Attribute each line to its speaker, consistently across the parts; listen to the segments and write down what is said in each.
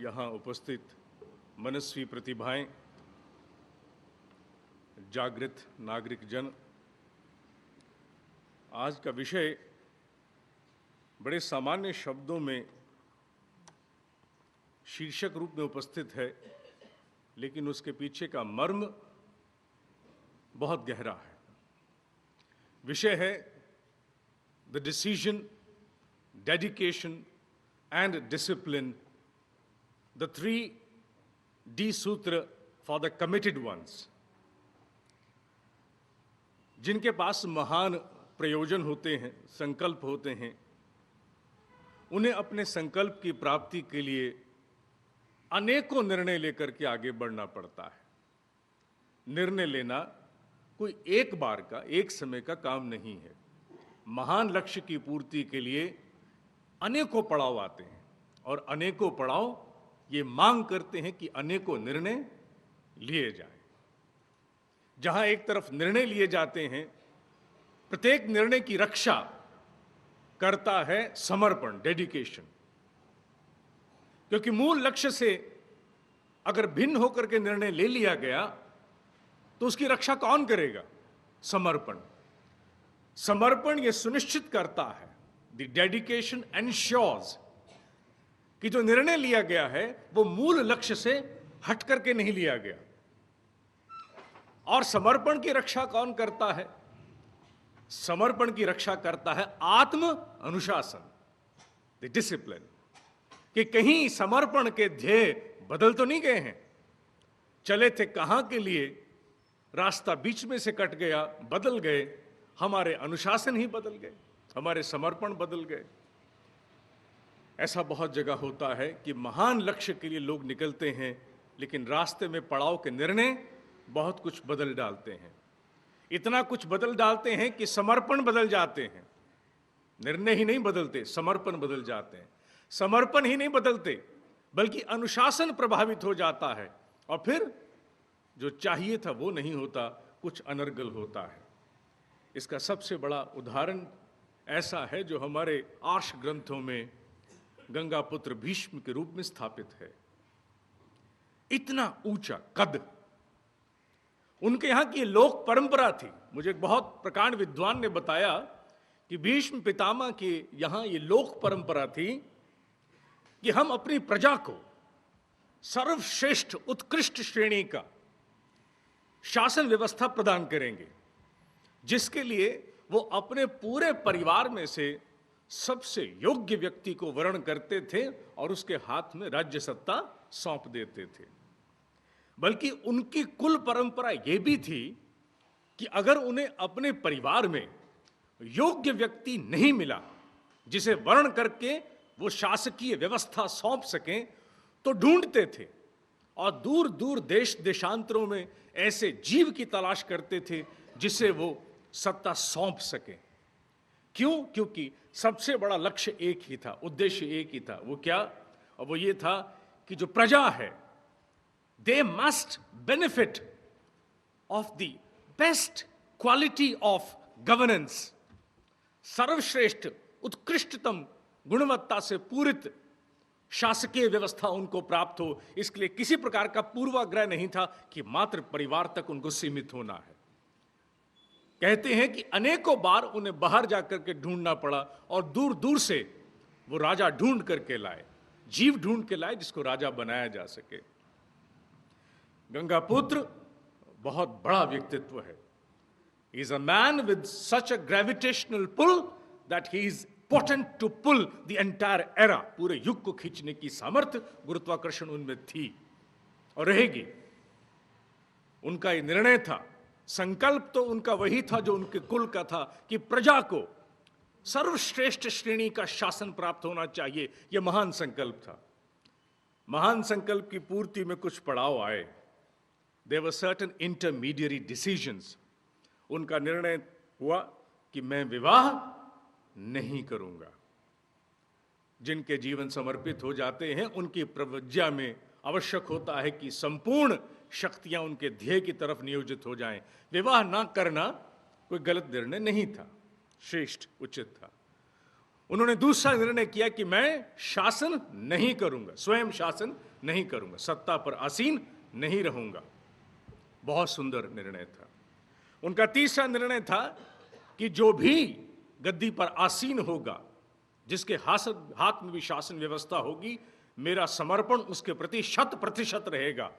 Speaker 1: यहाँ उपस्थित मनस्वी प्रतिभाएं, जागृत नागरिक जन, आज का विषय बड़े सामान्य शब्दों में शीर्षक रूप में उपस्थित है, लेकिन उसके पीछे का मर्म बहुत गहरा है। विषय है the decision, dedication and discipline, the 3D सूत्र फॉर द कमिटेड वंस। जिनके पास महान प्रयोजन होते हैं, संकल्प होते हैं, उन्हें अपने संकल्प की प्राप्ति के लिए अनेकों निर्णय लेकर के आगे बढ़ना पड़ता है। निर्णय लेना कोई एक बार का, एक समय का काम नहीं है। महान लक्ष्य की पूर्ति के लिए अनेकों पड़ाव आते हैं और अनेकों पड़ाव ये मांग करते हैं कि अनेकों निर्णय लिए जाएं। जहां एक तरफ निर्णय लिए जाते हैं, प्रत्येक निर्णय की रक्षा करता है समर्पण, डेडिकेशन। क्योंकि मूल लक्ष्य से अगर भिन्न होकर के निर्णय ले लिया गया तो उसकी रक्षा कौन करेगा? समर्पण। समर्पण यह सुनिश्चित करता है, द डेडिकेशन एंश्योर्स, कि जो निर्णय लिया गया है वो मूल लक्ष्य से हट करके नहीं लिया गया। और समर्पण की रक्षा कौन करता है? समर्पण की रक्षा करता है आत्म अनुशासन, द डिसिप्लिन, कि कहीं समर्पण के ध्येय बदल तो नहीं गए हैं। चले थे कहां के लिए, रास्ता बीच में से कट गया, बदल गए, हमारे अनुशासन ही बदल गए, हमारे समर्पण बदल गए। ऐसा बहुत जगह होता है कि महान लक्ष्य के लिए लोग निकलते हैं, लेकिन रास्ते में पड़ाव के निर्णय बहुत कुछ बदल डालते हैं। इतना कुछ बदल डालते हैं कि समर्पण बदल जाते हैं। निर्णय ही नहीं बदलते, समर्पण बदल जाते हैं। समर्पण ही नहीं बदलते, बल्कि अनुशासन प्रभावित हो जाता है, और फिर जो चाहिए था वो नहीं होता, कुछ अनर्गल होता है। इसका सबसे बड़ा उदाहरण ऐसा है जो हमारे आर्ष ग्रंथों में गंगापुत्र भीष्म के रूप में स्थापित है। इतना ऊंचा कद उनके यहां की लोक परंपरा थी। मुझे एक बहुत प्रकांड विद्वान ने बताया कि भीष्म पितामह के यहां ये लोक परंपरा थी कि हम अपनी प्रजा को सर्वश्रेष्ठ उत्कृष्ट श्रेणी का शासन व्यवस्था प्रदान करेंगे, जिसके लिए वो अपने पूरे परिवार में से सबसे योग्य व्यक्ति को वर्ण करते थे और उसके हाथ में राज्य सत्ता सौंप देते थे। बल्कि उनकी कुल परंपरा यह भी थी कि अगर उन्हें अपने परिवार में योग्य व्यक्ति नहीं मिला जिसे वर्ण करके वो शासकीय व्यवस्था सौंप सकें, तो ढूंढते थे और दूर दूर देश देशांतरों में ऐसे जीव की तलाश करते थे जिसे वो सत्ता सौंप सके। क्यों? क्योंकि सबसे बड़ा लक्ष्य एक ही था, उद्देश्य एक ही था। वो क्या? और वो ये था कि जो प्रजा है, they must benefit of the best quality of governance. सर्वश्रेष्ठ उत्कृष्टतम गुणवत्ता से पूरित शासकीय व्यवस्था उनको प्राप्त हो। इसके लिए किसी प्रकार का पूर्वाग्रह नहीं था कि मात्र परिवार तक उनको सीमित होना है। कहते हैं कि अनेकों बार उन्हें बाहर जाकर के ढूंढना पड़ा और दूर दूर से वो राजा ढूंढ करके लाए, जीव ढूंढ के लाए जिसको राजा बनाया जा सके। गंगापुत्र बहुत बड़ा व्यक्तित्व है। He is a man with such a gravitational pull that he is potent to pull the entire era. पूरे युग को खींचने की सामर्थ्य, गुरुत्वाकर्षण उनमें थी और रहेगी। उनका ये निर्णय था, संकल्प तो उनका वही था जो उनके कुल का था कि प्रजा को सर्वश्रेष्ठ श्रेणी का शासन प्राप्त होना चाहिए। यह महान संकल्प था। महान संकल्प की पूर्ति में कुछ पड़ाव आए। There were certain intermediary decisions. उनका निर्णय हुआ कि मैं विवाह नहीं करूंगा। जिनके जीवन समर्पित हो जाते हैं, उनकी प्रवज्ञा में आवश्यक होता है कि संपूर्ण शक्तियां उनके ध्येय की तरफ नियोजित हो जाएं। विवाह ना करना कोई गलत निर्णय नहीं था, श्रेष्ठ, उचित था। उन्होंने दूसरा निर्णय किया कि मैं शासन नहीं करूंगा, स्वयं शासन नहीं करूंगा, सत्ता पर आसीन नहीं रहूंगा। बहुत सुंदर निर्णय था। उनका तीसरा निर्णय था कि जो भी गद्दी पर आसीन होगा, जिसके हाथ में भी शासन व्यवस्था होगी, मेरा समर्पण उसके प्रति 100% रहेगा।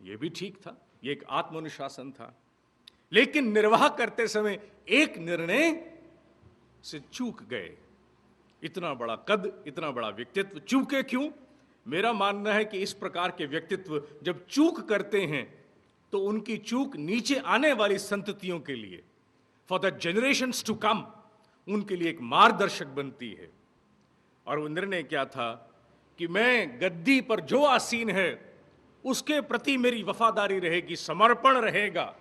Speaker 1: यह भी ठीक था, यह एक आत्मानुशासन था। लेकिन निर्वाह करते समय एक निर्णय से चूक गए। इतना बड़ा कद, इतना बड़ा व्यक्तित्व, चूके क्यों? मेरा मानना है कि इस प्रकार के व्यक्तित्व जब चूक करते हैं तो उनकी चूक नीचे आने वाली संततियों के लिए, for the generations to come, उनके लिए एक मार्गदर्शक बनती है। और वो निर्णय क्या था कि मैं गद्दी पर जो आसीन है उसके प्रति मेरी वफादारी रहेगी, समर्पण रहेगा।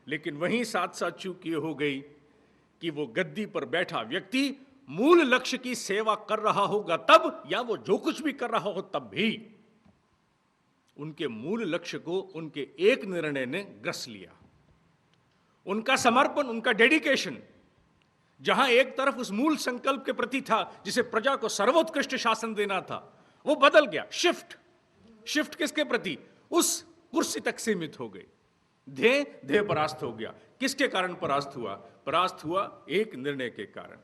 Speaker 1: लेकिन वहीं साथ साथ चूक ये हो गई कि वो गद्दी पर बैठा व्यक्ति मूल लक्ष्य की सेवा कर रहा होगा तब, या वो जो कुछ भी कर रहा हो तब भी, उनके मूल लक्ष्य को उनके एक निर्णय ने ग्रस लिया। उनका समर्पण, उनका डेडिकेशन, जहां एक तरफ उस मूल संकल्प के प्रति था जिसे प्रजा को सर्वोत्कृष्ट शासन देना था, वो बदल गया। शिफ्ट किसके प्रति? उस कुर्सी तक सीमित हो गई। ध्येय परास्त हो गया। किसके कारण परास्त हुआ? परास्त हुआ एक निर्णय के कारण।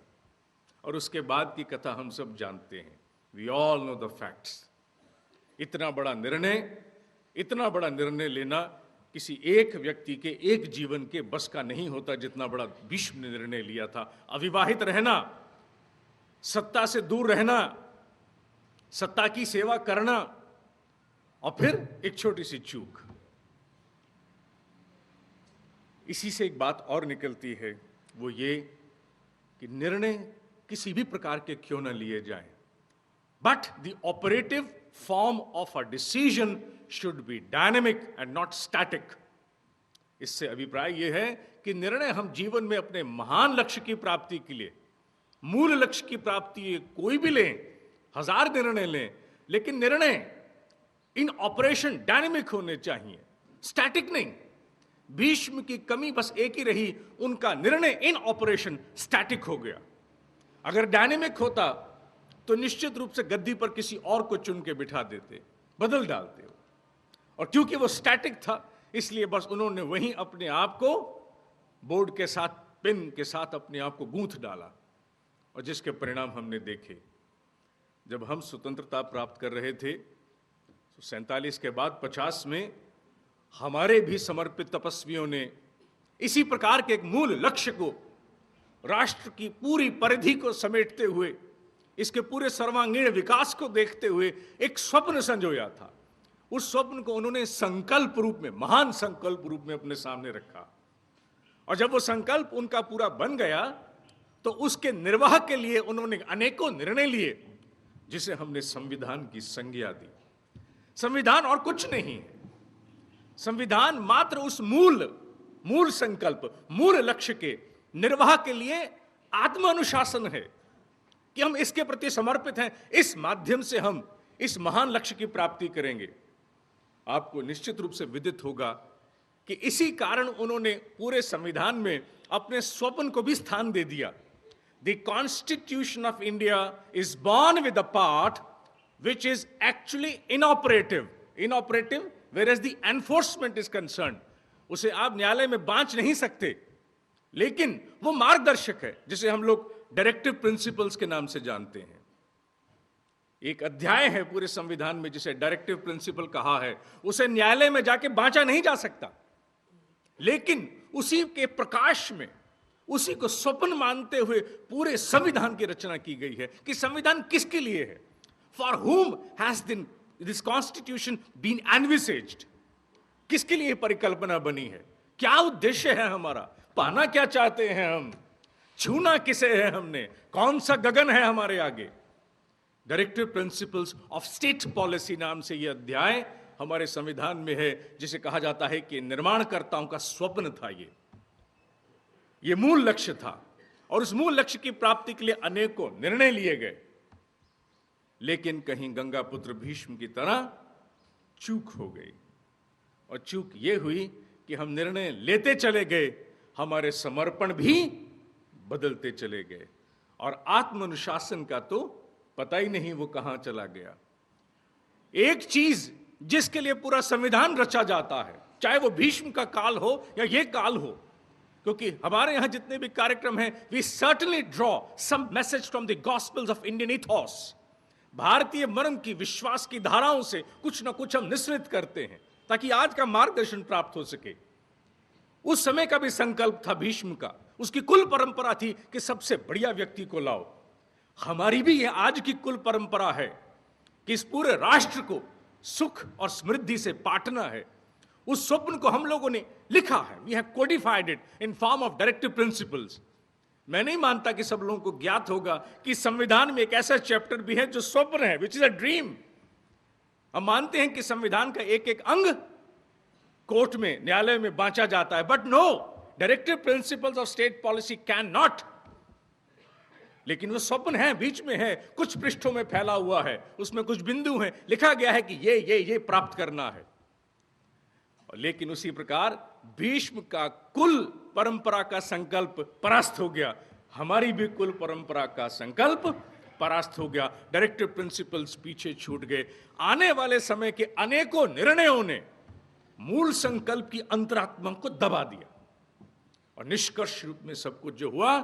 Speaker 1: और उसके बाद की कथा हम सब जानते हैं। We all know the facts. इतना बड़ा निर्णय लेना किसी एक व्यक्ति के एक जीवन के बस का नहीं होता, जितना बड़ा भीष्म ने निर्णय लिया था। अविवाहित रहना, सत्ता से दूर रहना, सत्ता की सेवा करना, और फिर एक छोटी सी चूक। इसी से एक बात और निकलती है, वो ये कि निर्णय किसी भी प्रकार के क्यों न लिए जाएं, but the operative form of a decision should be dynamic and not static. इससे अभिप्राय यह है कि निर्णय हम जीवन में अपने महान लक्ष्य की प्राप्ति के लिए, मूल लक्ष्य की प्राप्ति कोई भी लें, 1000 निर्णय लें, लेकिन निर्णय इन ऑपरेशन डायनेमिक होने चाहिए, स्टैटिक नहीं। भीष्म की कमी बस एक ही रही, उनका निर्णय इन ऑपरेशन स्टैटिक हो गया। अगर डायनेमिक होता तो निश्चित रूप से गद्दी पर किसी और को चुन के बिठा देते, बदल डालते। और क्योंकि वो स्टैटिक था, इसलिए बस उन्होंने वहीं अपने आप को बोर्ड के साथ, पेन के साथ अपने आप को गूंथ डाला, और जिसके परिणाम हमने देखे। जब हम स्वतंत्रता प्राप्त कर रहे थे तो 47 के बाद 50 में हमारे भी समर्पित तपस्वियों ने इसी प्रकार के एक मूल लक्ष्य को, राष्ट्र की पूरी परिधि को समेटते हुए, इसके पूरे सर्वांगीण विकास को देखते हुए एक स्वप्न संजोया था। उस स्वप्न को उन्होंने संकल्प रूप में, महान संकल्प रूप में अपने सामने रखा। और जब वो संकल्प उनका पूरा बन गया तो उसके निर्वाह के लिए उन्होंने अनेकों निर्णय लिए, जिसे हमने संविधान की संज्ञा दी। संविधान और कुछ नहीं है। संविधान मात्र उस मूल संकल्प, मूल लक्ष्य के निर्वाह के लिए आत्मानुशासन है कि हम इसके प्रति समर्पित हैं, इस माध्यम से हम इस महान लक्ष्य की प्राप्ति करेंगे। आपको निश्चित रूप से विदित होगा कि इसी कारण उन्होंने पूरे संविधान में अपने स्वप्न को भी स्थान दे दिया। The constitution of India is born with a part which is actually inoperative whereas the enforcement is concerned। उसे आप न्यायालय में बांच नहीं सकते, लेकिन वो मार्गदर्शक है, जिसे हम लोग डायरेक्टिव प्रिंसिपल्स के नाम से जानते हैं। एक अध्याय है पूरे संविधान में जिसे डायरेक्टिव प्रिंसिपल कहा है। उसे न्यायालय में जाके बांचा नहीं जा सकता, लेकिन उसी के प्रकाश में, उसी को स्वप्न मानते हुए पूरे संविधान की रचना की गई है कि संविधान किसके लिए है। For whom has this constitution been envisaged? किसके लिए परिकल्पना बनी है? क्या उद्देश्य है हमारा? पाना क्या चाहते हैं हम? छूना किसे है हमने? कौन सा गगन है हमारे आगे? Directive principles of state policy नाम से यह अध्याय हमारे संविधान में है, जिसे कहा जाता है कि निर्माणकर्ताओं का स्वप्न था। ये मूल लक्ष्य था, और उस मूल लक्ष्य की प्राप्ति के लिए अनेकों निर्णय लिए गए। लेकिन कहीं गंगा पुत्र भीष्म की तरह चूक हो गई, और चूक यह हुई कि हम निर्णय लेते चले गए, हमारे समर्पण भी बदलते चले गए, और आत्म अनुशासन का तो पता ही नहीं वो कहां चला गया। एक चीज जिसके लिए पूरा संविधान रचा जाता है, चाहे वो भीष्म का काल हो या ये काल हो, क्योंकि हमारे यहां जितने भी कार्यक्रम हैं, we certainly draw some message from the gospels of Indian ethos. भारतीय मर्म की, विश्वास की धाराओं से कुछ ना कुछ हम निश्चित करते हैं ताकि आज का मार्गदर्शन प्राप्त हो सके। उस समय का भी संकल्प था भीष्म का, उसकी कुल परंपरा थी कि सबसे बढ़िया व्यक्ति को लाओ। हमारी भी ये आज की कुल परंपरा है कि इस पूरे राष्ट्र को सुख और समृद्धि से पाटना है। उस स्वप्न को हम लोगों ने लिखा है, we have codified it in form of directive principles. मैं नहीं मानता कि सब लोगों को ज्ञात होगा कि संविधान में एक ऐसा चैप्टर भी है जो स्वप्न है, विच इज अ ड्रीम। हम मानते हैं कि संविधान का एक एक अंग कोर्ट में, न्यायालय में बांचा जाता है, but no, directive principles of state policy can not. लेकिन वो स्वप्न है, बीच में है, कुछ पृष्ठों में फैला हुआ है, उसमें कुछ बिंदु हैं, लिखा गया है कि ये प्राप्त करना है। और लेकिन उसी प्रकार भीष्म का कुल परंपरा का संकल्प परास्त हो गया, हमारी भी कुल परंपरा का संकल्प परास्त हो गया। डायरेक्टिव प्रिंसिपल्स पीछे छूट गए। आने वाले समय के अनेकों निर्णयों ने मूल संकल्प की अंतरात्मा को दबा दिया, और निष्कर्ष रूप में सब कुछ जो हुआ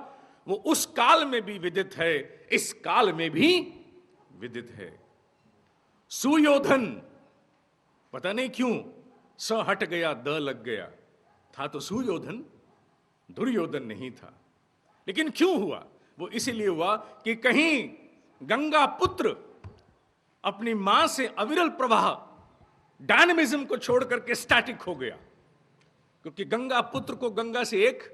Speaker 1: वो उस काल में भी विदित है, इस काल में भी विदित है। सुयोधन पता नहीं क्यों स हट गया, द लग गया, था तो सुयोधन, दुर्योधन नहीं था। लेकिन क्यों हुआ? वो इसीलिए हुआ कि कहीं गंगा पुत्र अपनी मां से अविरल प्रवाह, डायनेमिज्म को छोड़ करके स्टैटिक हो गया। क्योंकि गंगा पुत्र को गंगा से एक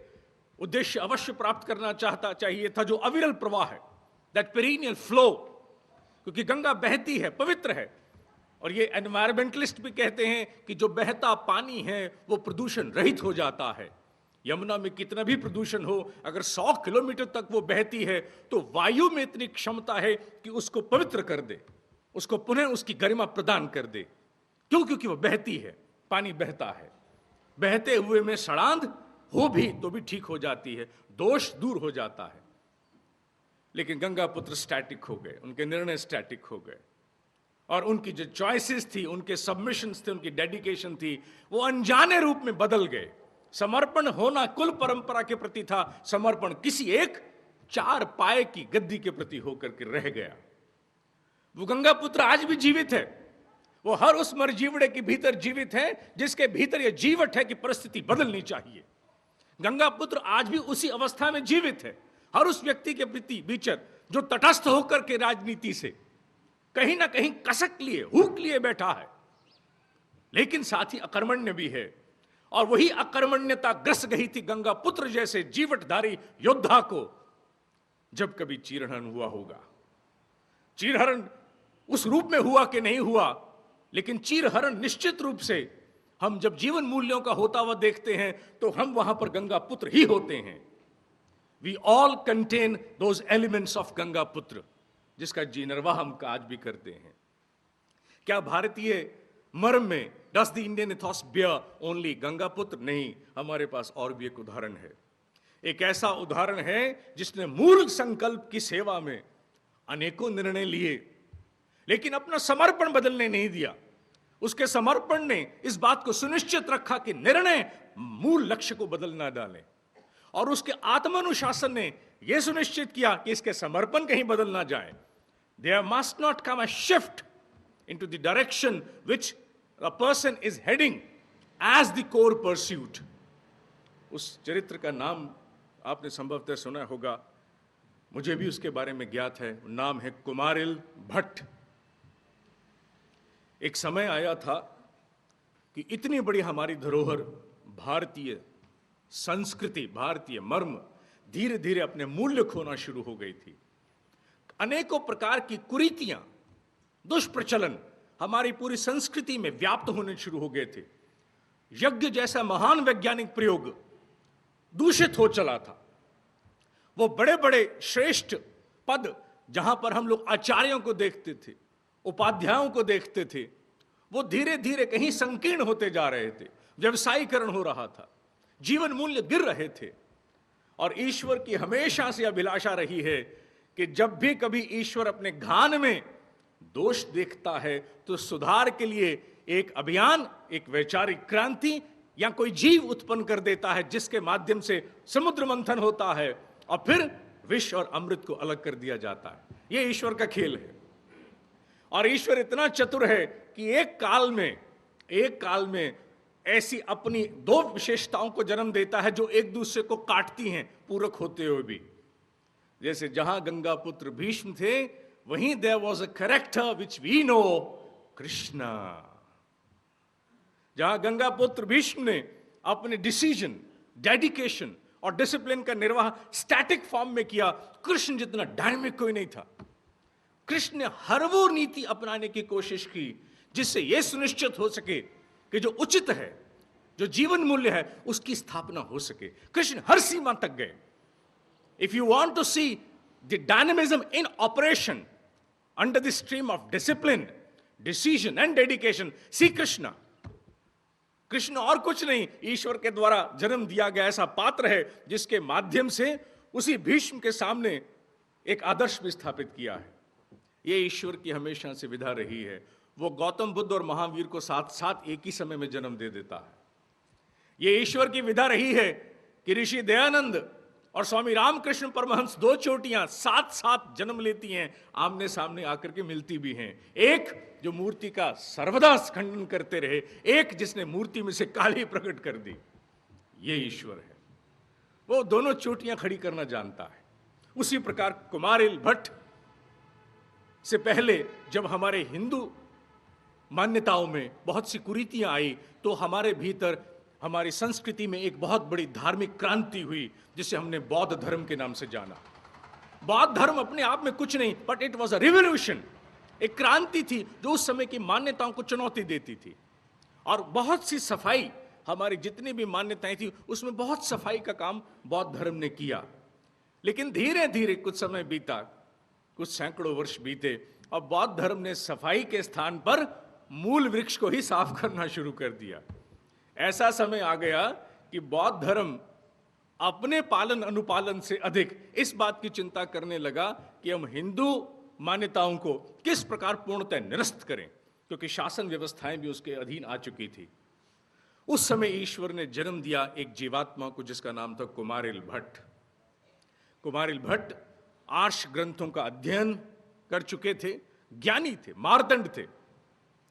Speaker 1: उद्देश्य अवश्य प्राप्त करना चाहिए था, जो अविरल प्रवाह है, दैट पेरिनियल फ्लो। क्योंकि गंगा बहती है, पवित्र है, और ये एनवायरमेंटलिस्ट भी कहते हैं कि जो बहता पानी है वो प्रदूषण रहित हो जाता है। यमुना में कितना भी प्रदूषण हो, अगर 100 किलोमीटर तक वो बहती है तो वायु में इतनी क्षमता है कि उसको पवित्र कर दे, उसको पुनः उसकी गरिमा प्रदान कर दे। क्यों? क्योंकि वो बहती है, पानी बहता है। बहते हुए में सड़ांध हो भी तो भी ठीक हो जाती है, दोष दूर हो जाता है। लेकिन गंगा पुत्र स्टैटिक हो गए, उनके निर्णय स्टैटिक हो गए, और उनकी जो चॉइसेस थी, उनके सबमिशंस थे, उनकी डेडिकेशन थी, वो अनजाने रूप में बदल गए। समर्पण होना कुल परंपरा के प्रति था, समर्पण किसी एक चार पाए की गद्दी के प्रति होकर के रह गया। वो गंगा पुत्र आज भी जीवित है, वो हर उस मरजीवड़े के भीतर जीवित है जिसके भीतर यह जीवट है कि परिस्थिति बदलनी चाहिए। गंगा पुत्र आज भी उसी अवस्था में जीवित है, हर उस व्यक्ति के प्रति बीचर जो तटस्थ होकर के राजनीति से कहीं ना कहीं कसक लिए, हुक लिए बैठा है, लेकिन साथ ही अकर्मण्य भी है। और वही अकर्मण्यता ग्रस गई थी गंगा पुत्र जैसे जीवटधारी योद्धा को, जब कभी चीरहरण हुआ होगा। चीरहरण उस रूप में हुआ कि नहीं हुआ, लेकिन चीरहरण निश्चित रूप से हम जब जीवन मूल्यों का होता हुआ देखते हैं तो हम वहां पर गंगा पुत्र ही होते हैं। We all contain those elements of Ganga पुत्र, जिसका जी निर्वाह हम आज भी करते हैं। क्या भारतीय मर्म में does the Indian ethos bear only Ganga पुत्र? नहीं, हमारे पास और भी एक उदाहरण है। एक ऐसा उदाहरण है जिसने मूल संकल्प की सेवा में अनेकों निर्णय लिए, लेकिन अपना समर्पण बदलने नहीं दिया। उसके समर्पण ने इस बात को सुनिश्चित रखा कि निर्णय मूल लक्ष्य को बदल ना डालें, और उसके आत्मानुशासन ने यह सुनिश्चित किया कि इसके समर्पण कहीं बदल ना जाए। There must not come a shift into the direction which a person is heading as the core pursuit. उस चरित्र का नाम आपने संभवतः सुना होगा, मुझे भी उसके बारे में ज्ञात है। नाम है कुमारिल भट्ट। एक समय आया था कि इतनी बड़ी हमारी धरोहर भारतीय संस्कृति, भारतीय मर्म धीरे धीरे अपने मूल्य खोना शुरू हो गई थी। अनेकों प्रकार की कुरीतियां, दुष्प्रचलन हमारी पूरी संस्कृति में व्याप्त होने शुरू हो गए थे। यज्ञ जैसा महान वैज्ञानिक प्रयोग दूषित हो चला था। वो बड़े बड़े श्रेष्ठ पद जहां पर हम लोग आचार्यों को देखते थे, उपाध्यायों को देखते थे, वो धीरे धीरे कहीं संकीर्ण होते जा रहे थे। व्यवसायीकरण हो रहा था, जीवन मूल्य गिर रहे थे। और ईश्वर की हमेशा से अभिलाषा रही है कि जब भी कभी ईश्वर अपने घान में दोष देखता है तो सुधार के लिए एक अभियान, एक वैचारिक क्रांति या कोई जीव उत्पन्न कर देता है, जिसके माध्यम से समुद्र मंथन होता है और फिर विष और अमृत को अलग कर दिया जाता है। यह ईश्वर का खेल है। और ईश्वर इतना चतुर है कि एक काल में ऐसी अपनी दो विशेषताओं को जन्म देता है जो एक दूसरे को काटती हैं, पूरक होते हुए भी। जैसे जहां गंगा पुत्र भीष्म थे, वहीं there was a character which we know, Krishna. जहां गंगा पुत्र भीष्म ने अपने डिसीजन, डेडिकेशन और डिसिप्लिन का निर्वाह स्टैटिक फॉर्म में किया, कृष्ण जितना डायनामिक कोई नहीं था। कृष्ण ने हर वो नीति अपनाने की कोशिश की जिससे यह सुनिश्चित हो सके कि जो उचित है, जो जीवन मूल्य है, उसकी स्थापना हो सके। कृष्ण हर सीमा तक गए। If you want to see the dynamism in operation under the stream of discipline, decision and dedication, see Krishna. Krishna और कुछ नहीं, ईश्वर के द्वारा जन्म दिया गया ऐसा पात्र है जिसके माध्यम से उसी भीष्म के सामने एक आदर्श भी स्थापित किया है। यह ईश्वर की हमेशा से विधा रही है। वो गौतम बुद्ध और महावीर को साथ साथ एक ही समय में जन्म दे देता है। यह ईश्वर की विधा रही है कि ऋषि दयानंद और स्वामी रामकृष्ण परमहंस, दो चोटियां साथ साथ जन्म लेती हैं, आमने सामने आकर के मिलती भी हैं। एक जो मूर्ति का सर्वदा खंडन करते रहे, एक जिसने मूर्ति में से काली प्रकट कर दी। ये ईश्वर है। वो दोनों चोटियां खड़ी करना जानता है। उसी प्रकार कुमारिल भट्ट से पहले जब हमारे हिंदू मान्यताओं में बहुत सी कुरीतियां आई, तो हमारे भीतर, हमारी संस्कृति में एक बहुत बड़ी धार्मिक क्रांति हुई जिसे हमने बौद्ध धर्म के नाम से जाना। बौद्ध धर्म अपने आप में कुछ नहीं, but it was a revolution. एक क्रांति थी जो उस समय की मान्यताओं को चुनौती देती थी। और बहुत सी सफाई, हमारी जितनी भी मान्यताएं थी उसमें बहुत सफाई का काम बौद्ध धर्म ने किया। लेकिन धीरे धीरे कुछ समय बीता, कुछ सैकड़ों वर्ष बीते, और बौद्ध धर्म ने सफाई के स्थान पर मूल वृक्ष को ही साफ करना शुरू कर दिया। ऐसा समय आ गया कि बौद्ध धर्म अपने पालन अनुपालन से अधिक इस बात की चिंता करने लगा कि हम हिंदू मान्यताओं को किस प्रकार पूर्णतः निरस्त करें, क्योंकि शासन व्यवस्थाएं भी उसके अधीन आ चुकी थी। उस समय ईश्वर ने जन्म दिया एक जीवात्मा को जिसका नाम था कुमारिल भट्ट। कुमारिल भट्ट आर्ष ग्रंथों का अध्ययन कर चुके थे, ज्ञानी थे, मार्तंड थे।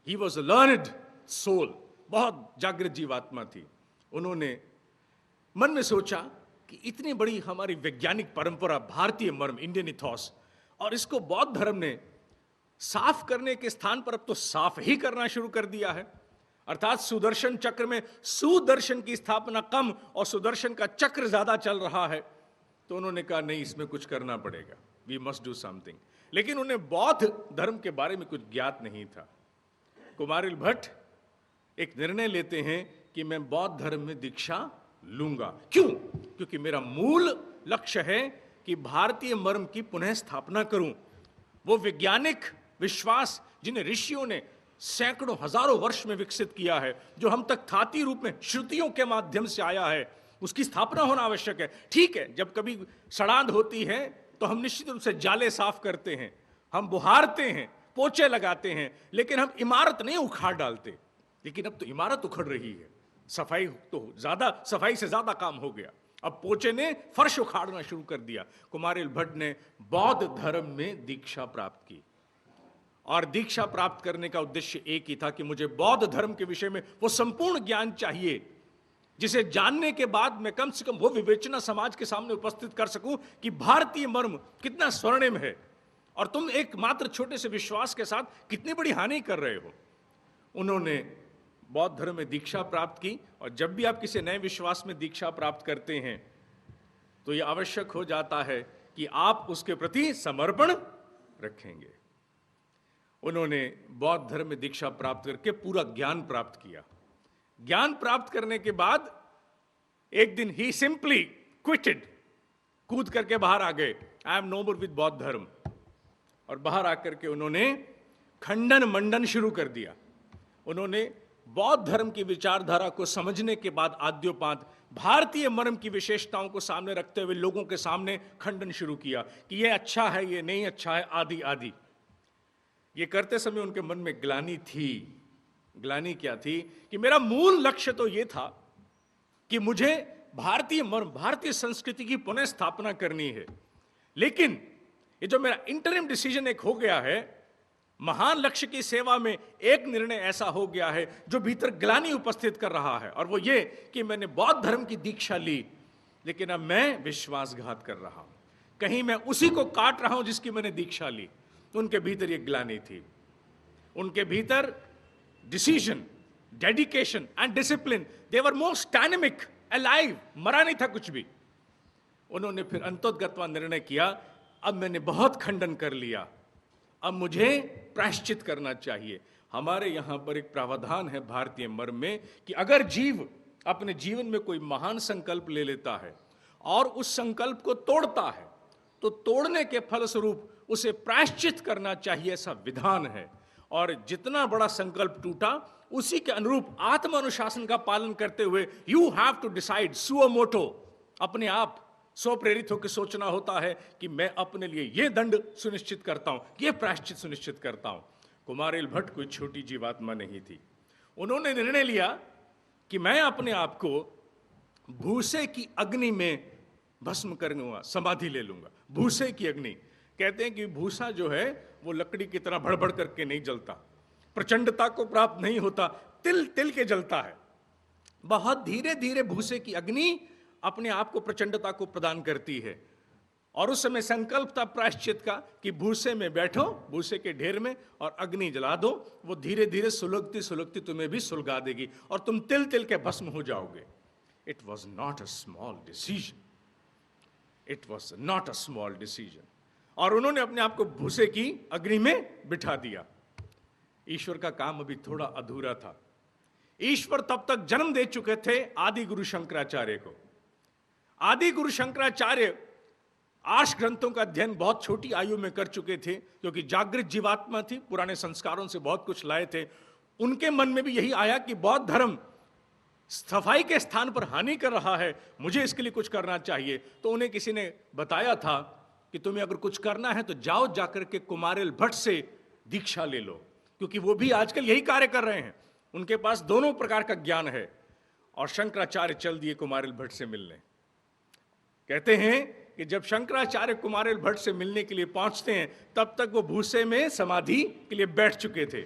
Speaker 1: He was a learned soul, बहुत जागृत जीवात्मा थी। उन्होंने मन में सोचा कि इतनी बड़ी हमारी वैज्ञानिक परंपरा, भारतीय मर्म, इंडियन इथॉस, और इसको बौद्ध धर्म ने साफ करने के स्थान पर अब तो साफ ही करना शुरू कर दिया है। अर्थात सुदर्शन चक्र में सुदर्शन की स्थापना कम और सुदर्शन का चक्र ज्यादा चल रहा है। तो उन्होंने कहा नहीं, इसमें कुछ करना पड़ेगा, वी मस्ट डू समथिंग। लेकिन उन्हें बौद्ध धर्म के बारे में कुछ ज्ञात नहीं था। कुमारिल भट्ट एक निर्णय लेते हैं कि मैं बौद्ध धर्म में दीक्षा लूंगा। क्यों? क्योंकि मेरा मूल लक्ष्य है कि भारतीय मर्म की पुनः स्थापना करूं। वो वैज्ञानिक विश्वास जिन्हें ऋषियों ने सैकड़ों हजारों वर्ष में विकसित किया है, जो हम तक थाती रूप में श्रुतियों के माध्यम से आया है, उसकी स्थापना होना आवश्यक है। ठीक है, जब कभी सड़ांध होती है तो हम निश्चित रूप से जाले साफ करते हैं, हम बुहारते हैं, पोछे लगाते हैं, लेकिन हम इमारत नहीं उखाड़ डालते। लेकिन अब तो इमारत उखड़ रही है, सफाई तो ज्यादा, सफाई से ज्यादा काम हो गया। अब पोछे ने फर्श उखाड़ना शुरू कर दिया। कुमारिल भट्ट ने बौद्ध धर्म में दीक्षा प्राप्त की, और दीक्षा प्राप्त करने का उद्देश्य एक ही था कि मुझे बौद्ध धर्म के विषय में वो संपूर्ण ज्ञान चाहिए जिसे जानने के बाद मैं कम से कम वो विवेचना समाज के सामने उपस्थित कर सकूं कि भारतीय मर्म कितना स्वर्णिम है और तुम एक मात्र छोटे से विश्वास के साथ कितनी बड़ी हानि कर रहे हो। उन्होंने बौद्ध धर्म में दीक्षा प्राप्त की, और जब भी आप किसी नए विश्वास में दीक्षा प्राप्त करते हैं तो यह आवश्यक हो जाता है कि आप उसके प्रति समर्पण रखेंगे। उन्होंने बौद्ध धर्म में दीक्षा प्राप्त करके पूरा ज्ञान प्राप्त किया। ज्ञान प्राप्त करने के बाद एक दिन ही सिंपली क्विटेड, कूद करके बाहर आ गए, I am no more with बौद्ध धर्म। और बाहर आकर के उन्होंने खंडन मंडन शुरू कर दिया। उन्होंने बौद्ध धर्म की विचारधारा को समझने के बाद आद्योपांत भारतीय मर्म की विशेषताओं को सामने रखते हुए लोगों के सामने खंडन शुरू किया कि ये अच्छा है, ये नहीं अच्छा है, आदि आदि। ये करते समय उनके मन में ग्लानि थी। ग्लानि क्या थी? कि मेरा मूल लक्ष्य तो ये था कि मुझे भारतीय मर्म, भारतीय संस्कृति की पुनः स्थापना करनी है, लेकिन ये जो मेरा इंटरिम डिसीजन एक हो गया है, महान लक्ष्य की सेवा में एक निर्णय ऐसा हो गया है जो भीतर ग्लानि उपस्थित कर रहा है, और वो ये कि मैंने बौद्ध धर्म की दीक्षा ली, लेकिन अब मैं विश्वासघात कर रहा हूं, कहीं मैं उसी को काट रहा हूं जिसकी मैंने दीक्षा ली। उनके भीतर ये ग्लानि थी। उनके भीतर decision, dedication and discipline, they were most dynamic, alive, मरा नहीं था कुछ भी। उन्होंने फिर अंतोदगत्वा निर्णय किया, अब मैंने बहुत खंडन कर लिया, अब मुझे प्रायश्चित करना चाहिए। हमारे यहां पर एक प्रावधान है भारतीय मर्म में कि अगर जीव अपने जीवन में कोई महान संकल्प ले लेता है और उस संकल्प को तोड़ता है, तो तोड़ने के फलस्वरूप उसे प्रायश्चित करना चाहिए, ऐसा विधान है। और जितना बड़ा संकल्प टूटा, उसी के अनुरूप आत्म अनुशासन का पालन करते हुए you have to decide suo motu, अपने आप स्व प्रेरित होकर सोचना होता है कि मैं अपने लिए यह दंड सुनिश्चित करता हूं, यह प्रायश्चित सुनिश्चित करता हूं। कुमारेल भट्ट कोई छोटी जीवात्मा नहीं थी। उन्होंने निर्णय लिया कि मैं अपने आप को भूसे की अग्नि में भस्म करूंगा, समाधि ले लूंगा। भूसे की अग्नि, कहते हैं कि भूसा जो है वो लकड़ी की तरह भड़बड़ करके नहीं जलता, प्रचंडता को प्राप्त नहीं होता, तिल तिल के जलता है। बहुत धीरे धीरे भूसे की अग्नि अपने आप को प्रचंडता को प्रदान करती है। और उस समय संकल्प था प्रायश्चित का कि भूसे में बैठो, भूसे के ढेर में, और अग्नि जला दो। वो धीरे धीरे सुलगती सुलगती तुम्हें भी सुलगा देगी और तुम तिल तिल के भस्म हो जाओगे। It was not a small decision, it was not a small decision. और उन्होंने अपने आप को भूसे की अग्नि में बिठा दिया। ईश्वर का काम अभी थोड़ा अधूरा था। ईश्वर तब तक जन्म दे चुके थे आदि गुरु शंकराचार्य को। आदि गुरु शंकराचार्य आर्ष ग्रंथों का अध्ययन बहुत छोटी आयु में कर चुके थे, क्योंकि जागृत जीवात्मा थी, पुराने संस्कारों से बहुत कुछ लाए थे। उनके मन में भी यही आया कि बौद्ध धर्म सफाई के स्थान पर हानि कर रहा है, मुझे इसके लिए कुछ करना चाहिए। तो उन्हें किसी ने बताया था कि तुम्हें अगर कुछ करना है तो जाओ जाकर के कुमारेल भट्ट से दीक्षा ले लो, क्योंकि वो भी आजकल यही कार्य कर रहे हैं, उनके पास दोनों प्रकार का ज्ञान है। और शंकराचार्य चल दिए कुमारेल भट्ट से मिलने। कहते हैं कि जब शंकराचार्य कुमारेल भट्ट से मिलने के लिए पहुंचते हैं, तब तक वो भूसे में समाधि के लिए बैठ चुके थे।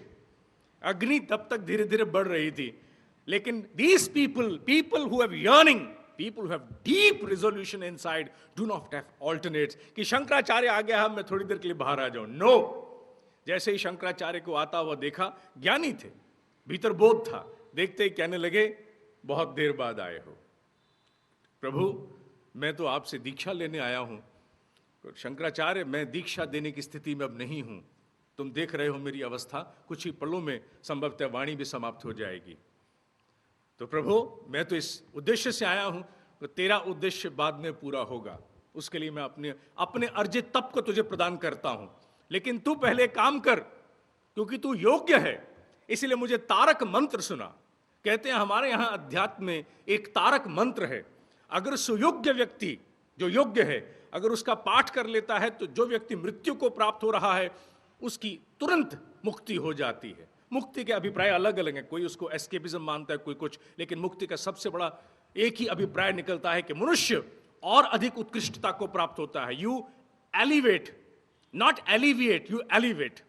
Speaker 1: अग्नि तब तक धीरे धीरे बढ़ रही थी। लेकिन these people who have yearning, people who have deep resolution inside, do not have alternates कि शंकराचार्य आ गया, मैं थोड़ी देर के लिए बाहर आ जाऊं। नो, जैसे ही शंकराचार्य को आता हुआ देखा, ज्ञानी थे, भीतर बोध था, देखते ही कहने लगे, बहुत देर बाद आए हो प्रभु, मैं तो आपसे दीक्षा लेने आया हूं। तो शंकराचार्य, मैं दीक्षा देने की स्थिति में अब नहीं हूं, तुम देख रहे हो मेरी अवस्था, कुछ ही पलों में संभवतः वाणी भी समाप्त हो जाएगी। तो प्रभु, मैं तो इस उद्देश्य से आया हूं, तो तेरा उद्देश्य बाद में पूरा होगा, उसके लिए मैं अपने अर्जित तप को तुझे प्रदान करता हूं, लेकिन तू पहले काम कर, क्योंकि तू योग्य है, इसलिए मुझे तारक मंत्र सुना। कहते हैं हमारे यहां अध्यात्म में एक तारक मंत्र है। अगर सुयोग्य व्यक्ति, जो योग्य है, अगर उसका पाठ कर लेता है, तो जो व्यक्ति मृत्यु को प्राप्त हो रहा है उसकी तुरंत मुक्ति हो जाती है। मुक्ति के अभिप्राय अलग अलग हैं, कोई उसको एस्केपिज्म मानता है, कोई कुछ, लेकिन मुक्ति का सबसे बड़ा एक ही अभिप्राय निकलता है कि मनुष्य और अधिक उत्कृष्टता को प्राप्त होता है। You elevate, not alleviate, you elevate.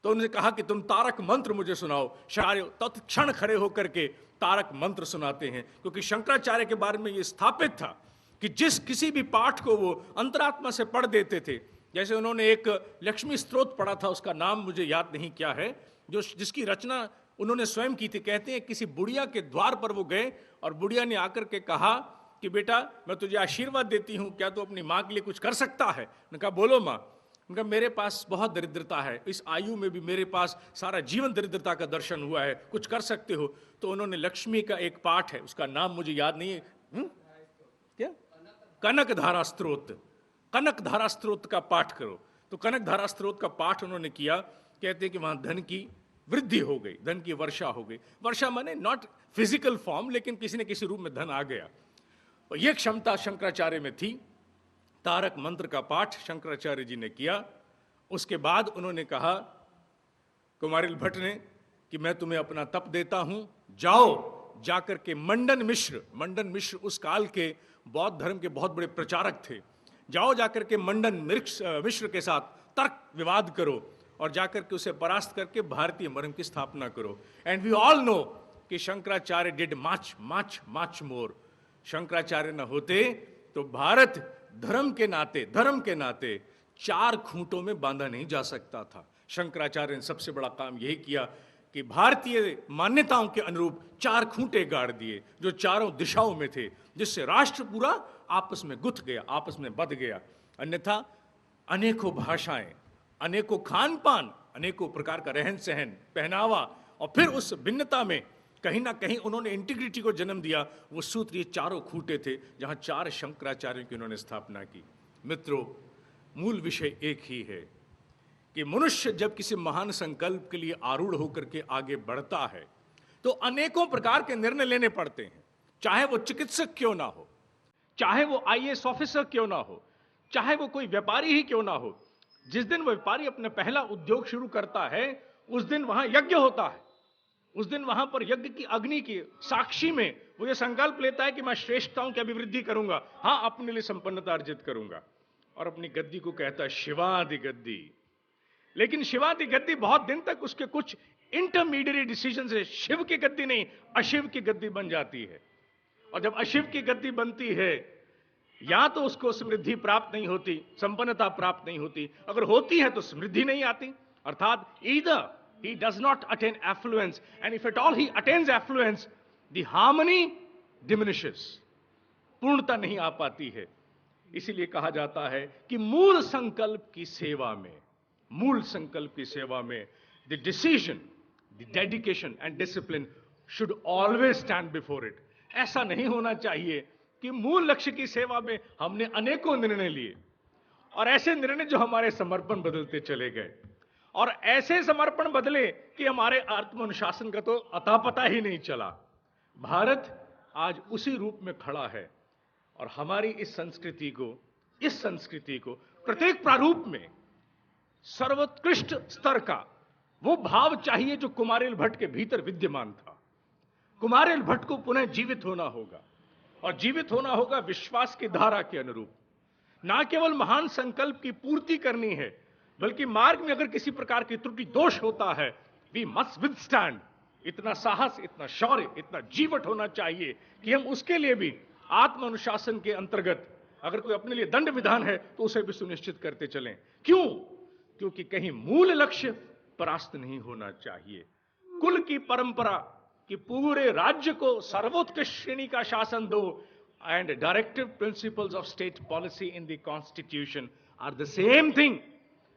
Speaker 1: तो उन्होंने कहा कि तुम तारक मंत्र मुझे सुनाओ। शंकराचार्य तत्क्षण खड़े होकर के तारक मंत्र सुनाते हैं, क्योंकि शंकराचार्य के बारे में यह स्थापित था कि किसी भी पाठ को वो अंतरात्मा से पढ़ देते थे। जैसे उन्होंने एक लक्ष्मी स्तोत्र पढ़ा था, उसका नाम मुझे याद नहीं क्या है, जिसकी रचना उन्होंने स्वयं की थी। कहते हैं किसी बुढ़िया के द्वार पर वो गए और बुढ़िया ने आकर के कहा कि बेटा, मैं तुझे आशीर्वाद देती हूं, क्या तू अपनी माँ के लिए कुछ कर सकता है? उन्होंने कहा बोलो माँ। उनका मेरे पास बहुत दरिद्रता है, इस आयु में भी मेरे पास सारा जीवन दरिद्रता का दर्शन हुआ है, कुछ कर सकते हो? तो उन्होंने लक्ष्मी का एक पाठ है, उसका नाम मुझे याद नहीं है, क्या, कनक धारा स्तोत्र, कनक धारा स्तोत्र का पाठ करो। तो कनक धारा स्तोत्र का पाठ उन्होंने किया। कहते हैं कि वहां धन की वृद्धि हो गई, धन की वर्षा हो गई। वर्षा माने नॉट फिजिकल फॉर्म, लेकिन किसी न किसी रूप में धन आ गया। और यह क्षमता शंकराचार्य में थी। तारक मंत्र का पाठ शंकराचार्य जी ने किया। उसके बाद उन्होंने कहा कुमारिल भट्ट ने कि मैं तुम्हें अपना तप देता हूं, जाओ जाकर के मंडन मिश्र उस काल के बौद्ध धर्म के बहुत बड़े प्रचारक थे, जाओ जाकर के मंडन मिश्र के साथ तर्क विवाद करो और जाकर के उसे परास्त करके भारतीय धर्म की स्थापना करो। एंड वी ऑल नो कि Shankaracharya did much more. Shankaracharya न होते तो भारत धर्म के नाते चार खूंटों में बांधा नहीं जा सकता था। शंकराचार्य ने सबसे बड़ा काम यही किया कि भारतीय मान्यताओं के अनुरूप चार खूंटे गाड़ दिए जो चारों दिशाओं में थे, जिससे राष्ट्र पूरा आपस में गुथ गया, आपस में बंध गया। अन्यथा अनेकों भाषाएं, अनेकों खान पान, अनेकों प्रकार का रहन सहन, पहनावा, और फिर उस भिन्नता में कहीं ना कहीं उन्होंने इंटीग्रिटी को जन्म दिया। वो सूत्र ये चारों खूंटे थे जहां चार शंकराचार्यों की उन्होंने स्थापना की। मित्रों, मूल विषय एक ही है कि मनुष्य जब किसी महान संकल्प के लिए आरूढ़ होकर के आगे बढ़ता है तो अनेकों प्रकार के निर्णय लेने पड़ते हैं, चाहे वो चिकित्सक क्यों ना हो, चाहे वो आईएएस ऑफिसर क्यों ना हो, चाहे वो कोई व्यापारी ही क्यों ना हो। जिस दिन वो व्यापारी अपना पहला उद्योग शुरू करता है उस दिन वहां यज्ञ होता है। उस दिन वहां पर यज्ञ की अग्नि की साक्षी में वो ये संकल्प लेता है कि मैं श्रेष्ठताओं की अभिवृद्धि करूंगा, हां अपने लिए संपन्नता अर्जित करूंगा, और अपनी गद्दी को कहता है शिवादि गद्दी। लेकिन शिवादि गद्दी बहुत दिन तक उसके कुछ इंटरमीडिएट डिसीजन से शिव की गद्दी नहीं, अशिव की गद्दी बन जाती है। और जब अशिव की गद्दी बनती है, या तो उसको समृद्धि प्राप्त नहीं होती, संपन्नता प्राप्त नहीं होती, अगर होती है तो समृद्धि नहीं आती। अर्थात either he does not attain affluence, and if at all he attains affluence, the harmony diminishes, पूर्णता नहीं आ पाती है। इसीलिए कहा जाता है कि मूल संकल्प की सेवा में the decision, the dedication and discipline should always stand before it। ऐसा नहीं होना चाहिए कि मूल लक्ष्य की सेवा में हमने अनेकों निर्णय लिए और ऐसे निर्णय जो हमारे समर्पण बदलते चले गए, और ऐसे समर्पण बदले कि हमारे आत्मानुशासन का तो अता पता ही नहीं चला। भारत आज उसी रूप में खड़ा है और हमारी इस संस्कृति को प्रत्येक प्रारूप में सर्वोत्कृष्ट स्तर का वो भाव चाहिए जो कुमारिल भट्ट के भीतर विद्यमान था। कुमारिल भट्ट को पुनः जीवित होना होगा, और जीवित होना होगा विश्वास की धारा के अनुरूप। ना केवल महान संकल्प की पूर्ति करनी है, बल्कि मार्ग में अगर किसी प्रकार की त्रुटि दोष होता है, वी मस्ट विथस्टैंड। इतना साहस, इतना शौर्य, इतना जीवट होना चाहिए कि हम उसके लिए भी आत्म अनुशासन के अंतर्गत अगर कोई अपने लिए दंड विधान है तो उसे भी सुनिश्चित करते चलें। क्यों? क्योंकि कहीं मूल लक्ष्य परास्त नहीं होना चाहिए। कुल की परंपरा कि पूरे राज्य को सर्वोत्कृष्ट श्रेणी का शासन दो, and directive principles of state policy in the constitution are the same thing.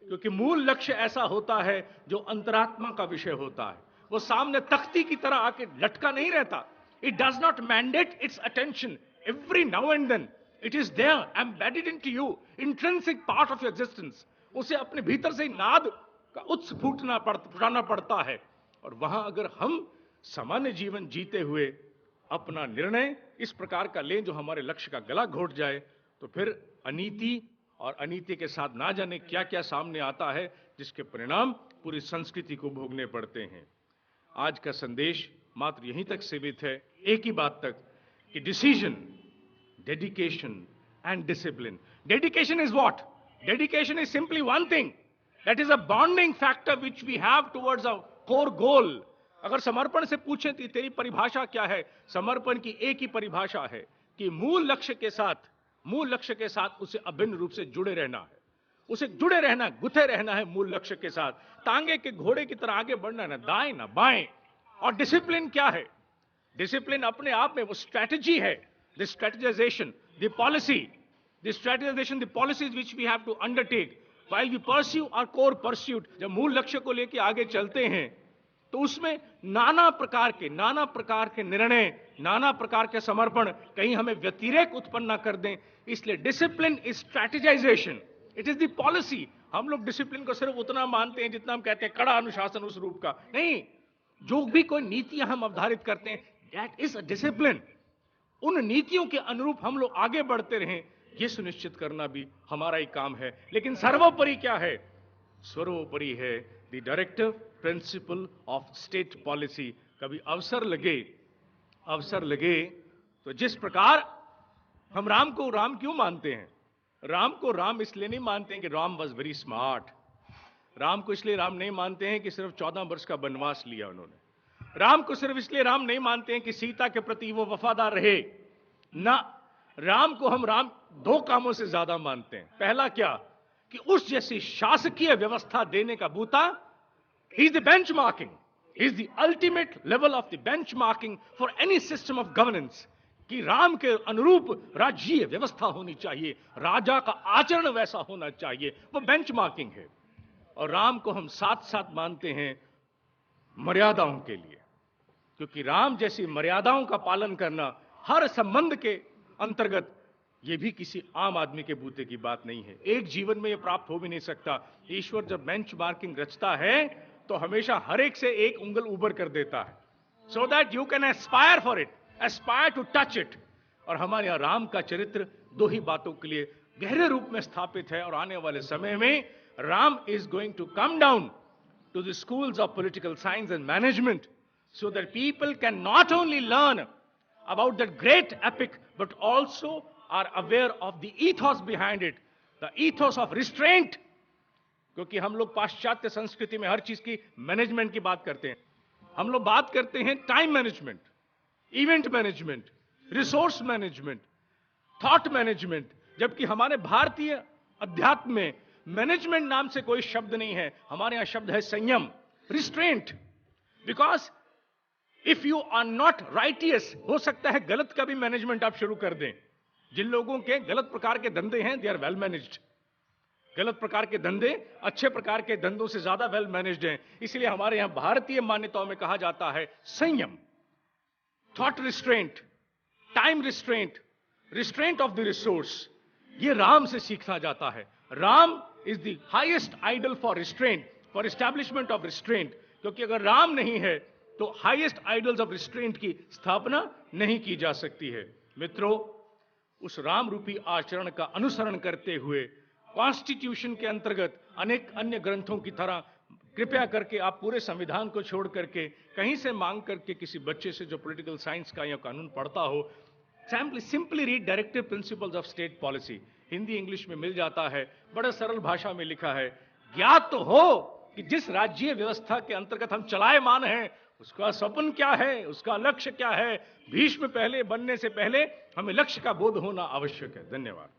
Speaker 1: क्योंकि मूल लक्ष्य ऐसा होता है जो अंतरात्मा का विषय होता है, वो सामने तख्ती की तरह आके लटका नहीं रहता। It does not mandate its attention every now and then, it is there embedded into you, intrinsic part of your existence. उसे अपने भीतर से नाद का उत्स फुटाना पड़ता है। और वहां अगर हम सामान्य जीवन जीते हुए अपना निर्णय इस प्रकार का लें जो हमारे लक्ष्य का गला घोट जाए, तो फिर अनीति और अनीति के साथ ना जाने क्या क्या सामने आता है, जिसके परिणाम पूरी संस्कृति को भोगने पड़ते हैं। आज का संदेश मात्र यहीं तक सीमित है, एक ही बात तक कि decision, dedication and discipline. Dedication is what? Dedication is simply one thing, that is a bonding factor which we have towards a core goal. अगर समर्पण से पूछें तो तेरी परिभाषा क्या है, समर्पण की एक ही परिभाषा है कि मूल लक्ष्य के साथ उसे अभिन्न रूप से जुड़े रहना है, उसे जुड़े रहना, गुथे रहना है मूल लक्ष्य के साथ। तांगे के घोड़े की तरह आगे बढ़ना, ना दाएं ना बाएं। और डिसिप्लिन क्या है? डिसिप्लिन अपने आप में वो स्ट्रेटजी है, the strategisation, the policies which we have to undertake while we pursue our core pursuit. जब मूल लक्ष्य को लेकर आगे चलते हैं तो उसमें नाना प्रकार के निर्णय, नाना प्रकार के समर्पण कहीं हमें व्यतिरेक उत्पन्न न कर दें। इसलिए discipline is strategisation, it is the policy. हम लोग डिसिप्लिन को सिर्फ उतना मानते हैं जितना हम कहते हैं कड़ा अनुशासन उस रूप का नहीं। जो भी कोई नीतियां हम अवधारित करते हैं, दैट इज अ डिसिप्लिन। उन नीतियों के अनुरूप हम लोग आगे बढ़ते रहें, यह सुनिश्चित करना भी हमारा ही काम है। लेकिन सर्वोपरि क्या है? सर्वोपरि है the directive principle of state policy. कभी अवसर लगे तो जिस प्रकार हम राम को राम क्यों मानते हैं? राम को राम इसलिए नहीं मानते हैं कि Ram was very smart. Ram को इसलिए राम नहीं मानते हैं कि सिर्फ 14 वर्ष का वनवास लिया उन्होंने। राम को सिर्फ इसलिए राम नहीं मानते हैं कि सीता के प्रति वो वफादार रहे ना। राम को हम राम दो कामों से ज्यादा मानते हैं। पहला क्या? कि उस जैसी शासकीय व्यवस्था देने का बूता, he is the benchmarking, he is the ultimate level of the benchmarking for any system of governance. कि राम के अनुरूप राज्यीय व्यवस्था होनी चाहिए, राजा का आचरण वैसा होना चाहिए, वो बेंचमार्किंग है। और राम को हम साथ साथ मानते हैं मर्यादाओं के लिए, क्योंकि राम जैसी मर्यादाओं का पालन करना हर संबंध के अंतर्गत, यह भी किसी आम आदमी के बूते की बात नहीं है। एक जीवन में यह प्राप्त हो भी नहीं सकता। ईश्वर जब बेंचमार्किंग रचता है तो हमेशा हर एक से एक उंगल ऊपर कर देता है, so that you can aspire for it, aspire to touch it. और हमारे यहां राम का चरित्र दो ही बातों के लिए गहरे रूप में स्थापित है। और आने वाले समय में Ram is going to come down to the schools of political science and management, so that people can not only learn about that great epic, but also are aware of the ethos behind it, the ethos of restraint. क्योंकि हम लोग पाश्चात्य संस्कृति में हर चीज की management की बात करते हैं। हम लोग बात करते हैं time management, event management, resource management, thought management, जबकि हमारे भारतीय अध्यात्म में मैनेजमेंट नाम से कोई शब्द नहीं है। हमारे यहां शब्द है संयम, restraint. Because if you are not righteous, हो सकता है गलत का भी मैनेजमेंट आप शुरू कर दें। जिन लोगों के गलत प्रकार के धंधे हैं, दे आर वेल मैनेज्ड। गलत प्रकार के धंधे अच्छे प्रकार के धंधों से ज्यादा वेल मैनेज्ड हैं। इसलिए हमारे यहां भारतीय मान्यताओं में कहा जाता है संयम, thought restraint, time restraint, restraint of the resource. ये राम से सीखना जाता है। Ram is the highest idol for restraint, for establishment of restraint. क्योंकि अगर राम नहीं है तो highest idols of restraint की स्थापना नहीं की जा सकती है। मित्रों, उस राम रूपी आचरण का अनुसरण करते हुए कॉन्स्टिट्यूशन के अंतर्गत अनेक अन्य ग्रंथों की तरह कृपया करके आप पूरे संविधान को छोड़ करके कहीं से मांग करके किसी बच्चे से जो पॉलिटिकल साइंस का या कानून पढ़ता हो, simply read directive principles of state policy. Hindi English में मिल जाता है, बड़े सरल भाषा में लिखा है। ज्ञात तो हो कि जिस राज्य व्यवस्था के अंतर्गत हम चलायमान हैं, उसका स्वप्न क्या है, उसका लक्ष्य क्या है। भीष्म पहले बनने से पहले हमें लक्ष्य का बोध होना आवश्यक है। धन्यवाद।